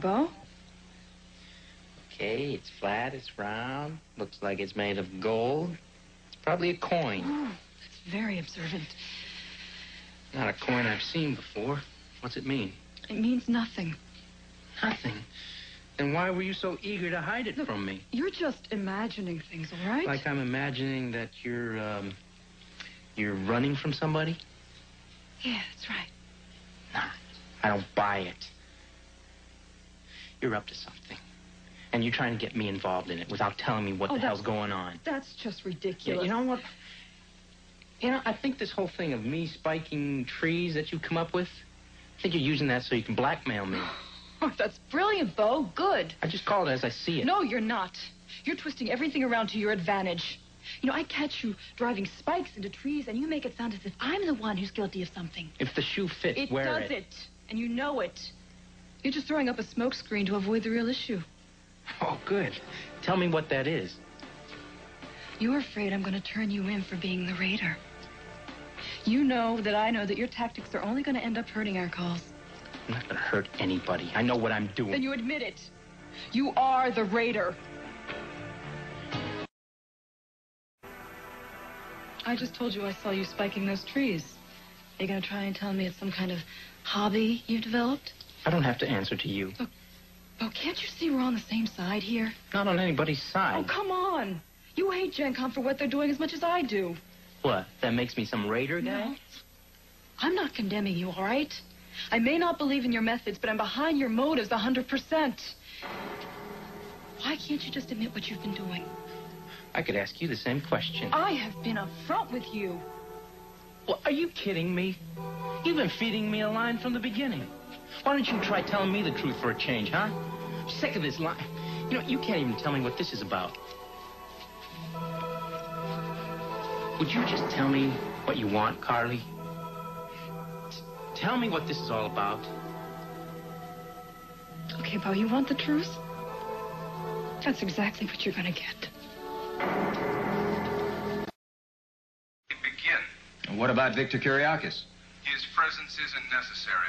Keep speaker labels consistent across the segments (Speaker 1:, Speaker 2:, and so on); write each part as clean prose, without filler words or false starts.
Speaker 1: Bo?
Speaker 2: Okay, it's flat, it's round, looks like it's made of gold. It's probably a coin.
Speaker 1: Oh, that's very observant.
Speaker 2: Not a coin I've seen before. What's it mean?
Speaker 1: It means nothing.
Speaker 2: Nothing? Then why were you so eager to hide it from me?
Speaker 1: You're just imagining things, all right?
Speaker 2: Like I'm imagining that you're running from somebody?
Speaker 1: Yeah, that's right.
Speaker 2: Nah, I don't buy it. You're up to something. And you're trying to get me involved in it without telling me what the hell's going on.
Speaker 1: That's just ridiculous.
Speaker 2: You know what? I think this whole thing of me spiking trees that you come up with, I think you're using that so you can blackmail me.
Speaker 1: Oh, that's brilliant, Bo. Good.
Speaker 2: I just call it as I see it.
Speaker 1: No, you're not. You're twisting everything around to your advantage. I catch you driving spikes into trees, and you make it sound as if I'm the one who's guilty of something.
Speaker 2: If the shoe fits, wear it.
Speaker 1: It does it, and you know it. You're just throwing up a smokescreen to avoid the real issue.
Speaker 2: Oh, good. Tell me what that is.
Speaker 1: You're afraid I'm going to turn you in for being the raider. You know that I know that your tactics are only going to end up hurting our cause.
Speaker 2: I'm not going to hurt anybody. I know what I'm doing.
Speaker 1: Then you admit it. You are the raider. I just told you I saw you spiking those trees. Are you going to try and tell me it's some kind of hobby you've developed?
Speaker 2: I don't have to answer to you.
Speaker 1: Look, Bo, can't you see we're on the same side here?
Speaker 2: Not on anybody's side.
Speaker 1: Oh, come on. You hate Gen Con for what they're doing as much as I do.
Speaker 2: What? That makes me some raider guy?
Speaker 1: No. I'm not condemning you, all right? I may not believe in your methods, but I'm behind your motives 100%. Why can't you just admit what you've been doing?
Speaker 2: I could ask you the same question.
Speaker 1: I have been upfront with you.
Speaker 2: Well, are you kidding me? You've been feeding me a line from the beginning. Why don't you try telling me the truth for a change, huh? I'm sick of this lie. You can't even tell me what this is about. Would you just tell me what you want, Carly? Tell me what this is all about.
Speaker 1: Okay, Bo, you want the truth? That's exactly what you're gonna get.
Speaker 3: Begin.
Speaker 4: And what about Victor Kiriakis?
Speaker 3: His presence isn't necessary.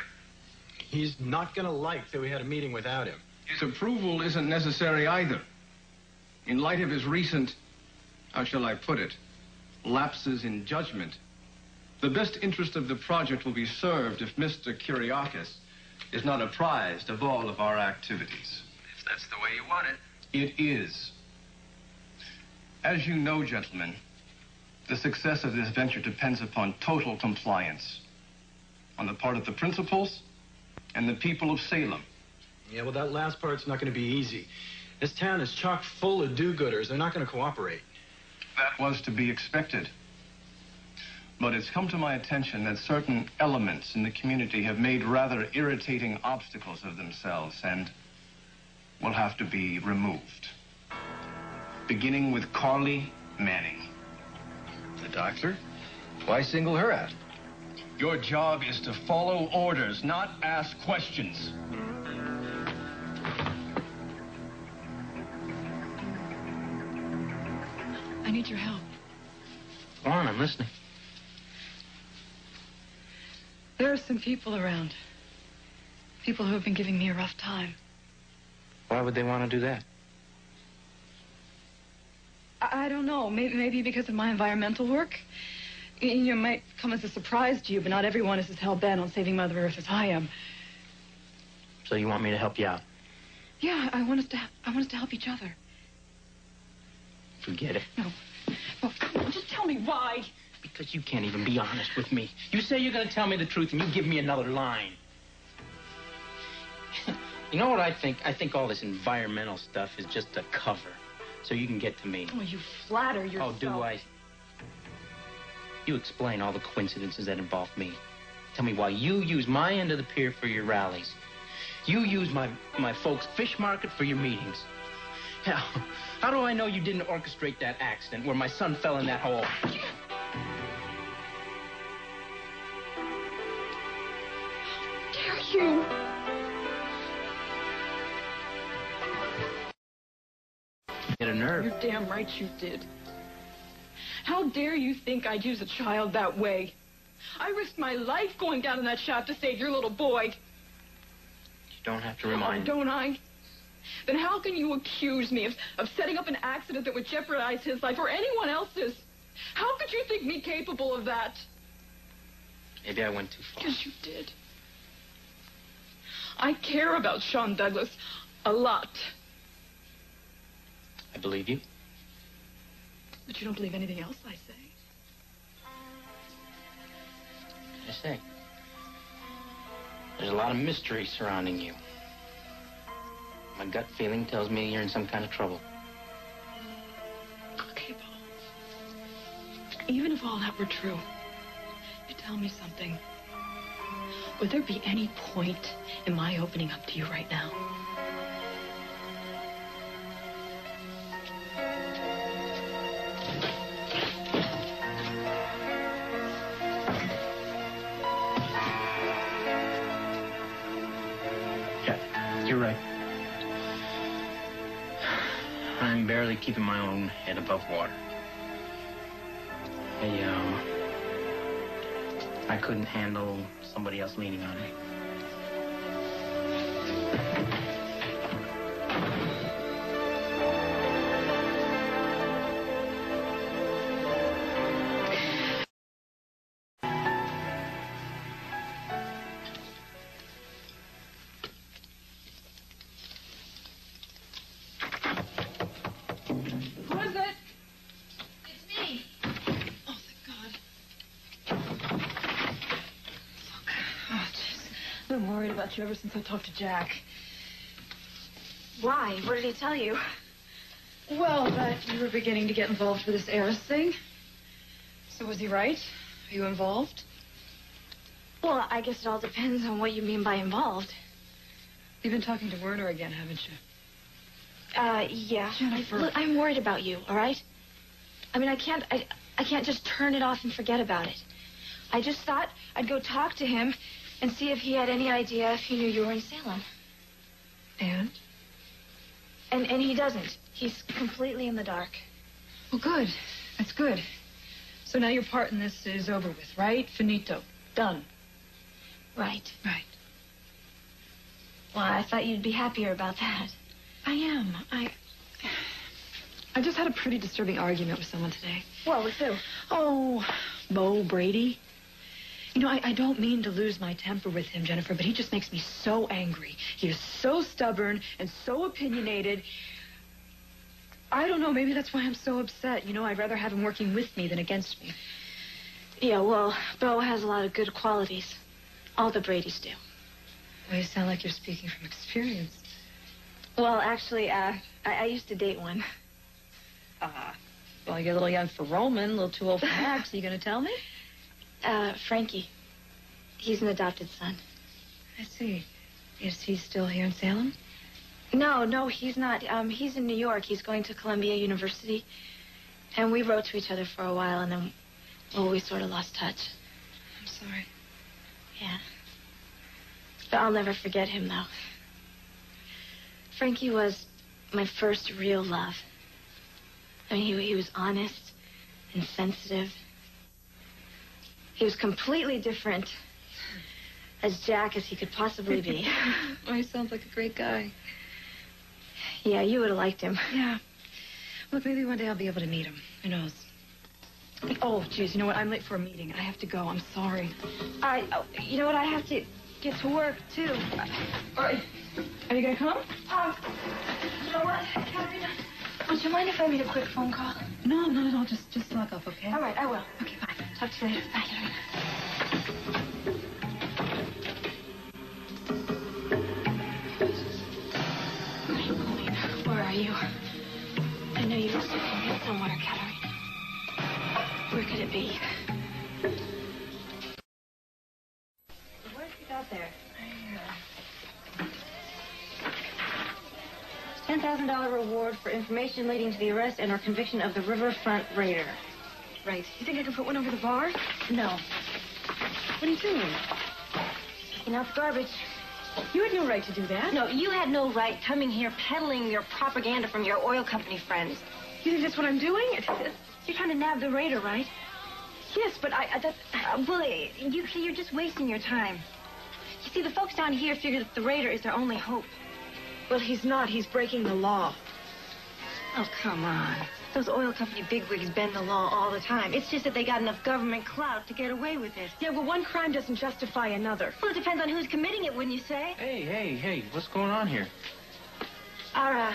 Speaker 5: He's not going to like that we had a meeting without him.
Speaker 3: His approval isn't necessary either. In light of his recent, how shall I put it, lapses in judgment, the best interest of the project will be served if Mr. Kiriakis is not apprised of all of our activities. If that's the way you want it. It is. As you know, gentlemen, the success of this venture depends upon total compliance on the part of the principals and the people of Salem.
Speaker 5: Yeah, well, that last part's not going to be easy. This town is chock full of do-gooders. They're not going to cooperate.
Speaker 3: That was to be expected. But it's come to my attention that certain elements in the community have made rather irritating obstacles of themselves and will have to be removed. Beginning with Carly Manning.
Speaker 4: The doctor? Why single her out?
Speaker 3: Your job is to follow orders, not ask questions.
Speaker 1: I need your help.
Speaker 2: Go on, I'm listening.
Speaker 1: There are some people around. People who have been giving me a rough time.
Speaker 2: Why would they want to do that?
Speaker 1: I don't know. Maybe because of my environmental work. It might come as a surprise to you, but not everyone is as hell-bent on saving Mother Earth as I am.
Speaker 2: So you want me to help you out?
Speaker 1: Yeah, I want us to help each other.
Speaker 2: Forget it.
Speaker 1: No. Oh, come on, just tell me why.
Speaker 2: Because you can't even be honest with me. You say you're going to tell me the truth, and you give me another line. You know what I think? I think all this environmental stuff is just a cover, so you can get to me.
Speaker 1: Oh, you flatter yourself.
Speaker 2: Oh, do I? You explain all the coincidences that involve me. Tell me why you use my end of the pier for your rallies. You use my folks' fish market for your meetings. Hell, how do I know you didn't orchestrate that accident where my son fell in that hole?
Speaker 1: How dare you?
Speaker 2: Hit a nerve.
Speaker 1: You're damn right you did. How dare you think I'd use a child that way? I risked my life going down in that shaft to save your little boy.
Speaker 2: don't have to remind me.
Speaker 1: Don't I? Then how can you accuse me of setting up an accident that would jeopardize his life or anyone else's? How could you think me capable of that?
Speaker 2: Maybe I went too far.
Speaker 1: Because you did. I care about Sean Douglas a lot.
Speaker 2: I believe you.
Speaker 1: But you don't believe anything else I say.
Speaker 2: I say. There's a lot of mystery surrounding you. My gut feeling tells me you're in some kind of trouble.
Speaker 1: Okay, Paul. Even if all that were true, you tell me something. Would there be any point in my opening up to you right now?
Speaker 2: Yeah, you're right. I'm barely keeping my own head above water. I couldn't handle somebody else leaning on me.
Speaker 1: Who is it?
Speaker 6: It's me.
Speaker 1: Oh, thank God. Look, oh, jeez. I've been worried about you ever since I talked to Jack.
Speaker 6: Why? What did he tell you?
Speaker 1: Well, that you were beginning to get involved with this heiress thing. So was he right? Are you involved?
Speaker 6: Well, I guess it all depends on what you mean by involved.
Speaker 1: You've been talking to Werner again, haven't you?
Speaker 6: Yeah.
Speaker 1: Jennifer.
Speaker 6: Look, I'm worried about you, all right? I mean, I can't just turn it off and forget about it. I just thought I'd go talk to him and see if he had any idea if he knew you were in Salem.
Speaker 1: And?
Speaker 6: And he doesn't. He's completely in the dark.
Speaker 1: Well, good. That's good. So now your part in this is over with, right? Finito. Done.
Speaker 6: Right.
Speaker 1: Right.
Speaker 6: Well, I thought you'd be happier about that.
Speaker 1: I am. I just had a pretty disturbing argument with someone today.
Speaker 6: Well, with who?
Speaker 1: Oh, Bo Brady. You know, I don't mean to lose my temper with him, Jennifer, but he just makes me so angry. He is so stubborn and so opinionated. I don't know, maybe that's why I'm so upset. You know, I'd rather have him working with me than against me.
Speaker 6: Yeah, well, Bo has a lot of good qualities. All the Bradys do.
Speaker 1: Well, you sound like you're speaking from experience.
Speaker 6: Well, actually, I used to date one.
Speaker 1: Well, you're a little young for Roman, a little too old for Max. Are you going to tell me?
Speaker 6: Frankie. He's an adopted son.
Speaker 1: I see. Is he still here in Salem?
Speaker 6: No, he's not. He's in New York. He's going to Columbia University. And we wrote to each other for a while, and then, well, we sort of lost touch.
Speaker 1: I'm sorry.
Speaker 6: Yeah. But I'll never forget him, though. Frankie was my first real love. I mean, he was honest and sensitive. He was completely different as Jack as he could possibly be.
Speaker 1: Oh, he sounds like a great guy.
Speaker 6: Yeah, you would have liked him.
Speaker 1: Yeah. Look, maybe one day I'll be able to meet him. Who knows? Oh, geez, you know what? I'm late for a meeting. I have to go. I'm sorry.
Speaker 6: You know what? I have to get to work, too.
Speaker 1: All right. Are you going to come?
Speaker 6: You know what, Katerina? Would you mind if I made a quick phone call?
Speaker 1: No, not at all. Just lock up, okay?
Speaker 6: All right, I will.
Speaker 1: Okay, bye.
Speaker 6: Talk to you later. Bye, Katerina. Pauline, where are you? I know you were sitting here somewhere, Katerina. Where could it be? What have you got there? $10,000 reward for information leading to the arrest and or conviction of the Riverfront Raider.
Speaker 1: Right. You think I can put one over the bar?
Speaker 6: No.
Speaker 1: What are you doing?
Speaker 6: Taking out the garbage.
Speaker 1: You had no right to do that.
Speaker 6: No, you had no right coming here peddling your propaganda from your oil company friends.
Speaker 1: You think that's what I'm doing?
Speaker 6: You're trying to nab the raider, right?
Speaker 1: Yes, but
Speaker 6: Well, you're just wasting your time. You see, the folks down here figure that the raider is their only hope.
Speaker 1: Well, he's not. He's breaking the law.
Speaker 6: Oh, come on. Those oil company bigwigs bend the law all the time. It's just that they got enough government clout to get away with it.
Speaker 1: Yeah, well, one crime doesn't justify another.
Speaker 6: Well, it depends on who's committing it, wouldn't you say?
Speaker 2: Hey, what's going on here?
Speaker 6: Our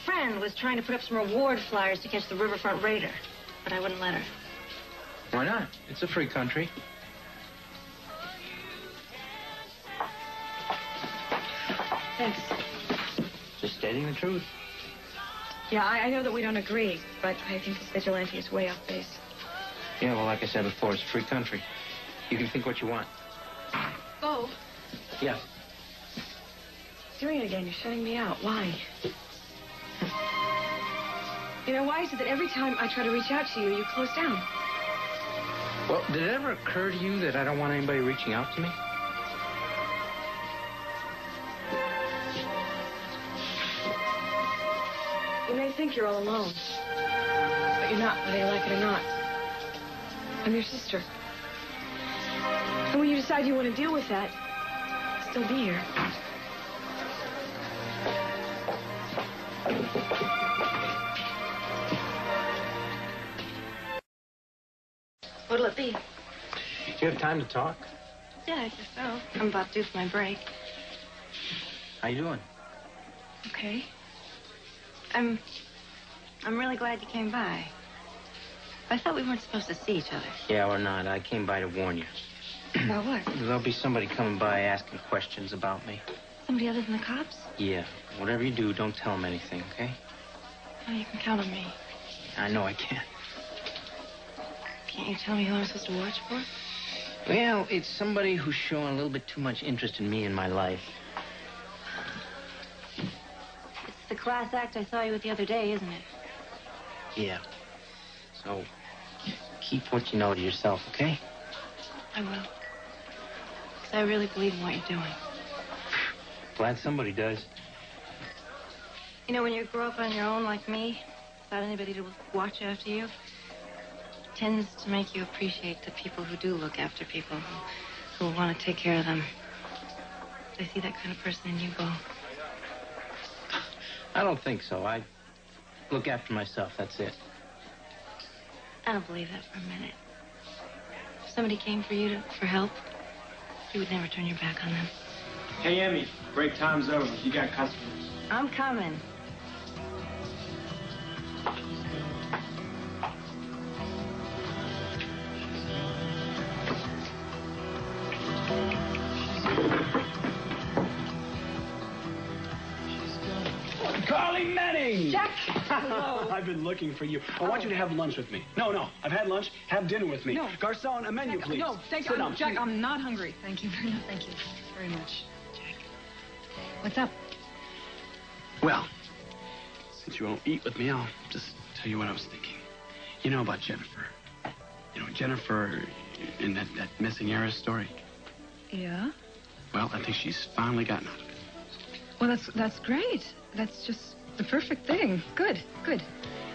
Speaker 6: friend was trying to put up some reward flyers to catch the riverfront raider, but I wouldn't let her.
Speaker 2: Why not? It's a free country.
Speaker 1: Thanks.
Speaker 2: Just stating the truth.
Speaker 1: Yeah, I know that we don't agree, but I think this vigilante is way off base.
Speaker 2: Yeah, well, like I said before, it's a free country. You can think what you want.
Speaker 1: Bo,
Speaker 2: Yeah.
Speaker 1: doing it again. You're shutting me out. Why? You know, why is it that every time I try to reach out to you, you close down?
Speaker 2: Well, did it ever occur to you that I don't want anybody reaching out to me?
Speaker 1: You may think you're all alone, but you're not, whether you like it or not. I'm your sister. And when you decide you want to deal with that, I'll still be here.
Speaker 6: What'll it be?
Speaker 2: Do you have time to talk?
Speaker 6: Yeah, I guess so. I'm about due for my break.
Speaker 2: How you doing?
Speaker 6: Okay. I'm really glad you came by. I thought we weren't supposed to see each other.
Speaker 2: Yeah, or not. I came by to warn you.
Speaker 6: About what?
Speaker 2: There'll be somebody coming by asking questions about me.
Speaker 6: Somebody other than the cops?
Speaker 2: Yeah. Whatever you do, don't tell them anything, okay?
Speaker 6: Oh, you can count on me.
Speaker 2: I know I can't.
Speaker 6: Can't you tell me who I'm supposed to watch for?
Speaker 2: Well, it's somebody who's showing a little bit too much interest in me and my life.
Speaker 6: It's the class act I saw you with the other day, isn't it?
Speaker 2: Yeah. So, keep what you know to yourself, okay?
Speaker 6: I will. 'Cause I really believe in what you're doing.
Speaker 2: Glad somebody does.
Speaker 6: You know, when you grow up on your own like me, without anybody to watch after you, it tends to make you appreciate the people who do look after people, who want to take care of them. I see that kind of person in you, Bo.
Speaker 2: I don't think so. I look after myself, that's it.
Speaker 6: I don't believe that for a minute. If somebody came for you for help, you would never turn your back on them.
Speaker 5: Hey, Emmy, break time's over. You got customers.
Speaker 6: I'm coming.
Speaker 7: Carly Manning!
Speaker 1: Jack! Hello.
Speaker 7: I've been looking for you. I want you to have lunch with me. No, I've had lunch. Have dinner with me.
Speaker 1: No.
Speaker 7: Garçon, a menu,
Speaker 1: Jack,
Speaker 7: please.
Speaker 1: No, thank
Speaker 7: Sit
Speaker 1: you.
Speaker 7: down.
Speaker 1: Jack, I'm not hungry. Thank you very much. Thank you very much. Jack. What's up?
Speaker 7: Well, since you won't eat with me, I'll just tell you what I was thinking. You know about Jennifer. You know, Jennifer in that missing era story.
Speaker 1: Yeah?
Speaker 7: Well, I think she's finally gotten out of it.
Speaker 1: Well, that's great. That's just the perfect thing. Good.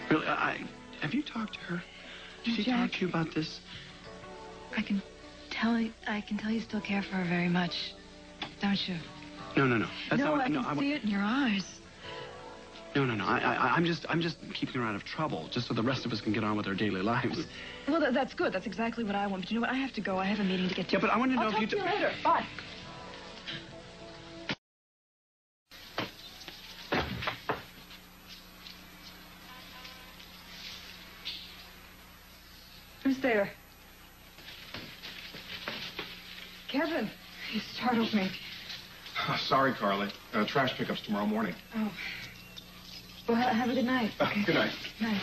Speaker 7: Really, have you talked to her? Did she talk to you about this?
Speaker 1: I can tell you still care for her very much, don't you?
Speaker 7: No. That's
Speaker 1: No,
Speaker 7: not,
Speaker 1: I can see it in your eyes.
Speaker 7: No. I'm just keeping her out of trouble, just so the rest of us can get on with our daily lives.
Speaker 1: Well, that's good. That's exactly what I want. But you know what? I have to go. I have a meeting to get to.
Speaker 7: Yeah, but I want to know
Speaker 1: I'll
Speaker 7: if
Speaker 1: talk
Speaker 7: you...
Speaker 1: to you later. Bye. Who's there? Kevin. You startled me.
Speaker 3: Sorry, Carly. Trash pickups tomorrow morning.
Speaker 1: Oh. Well, have a good night. Okay.
Speaker 3: Good night.
Speaker 1: Night.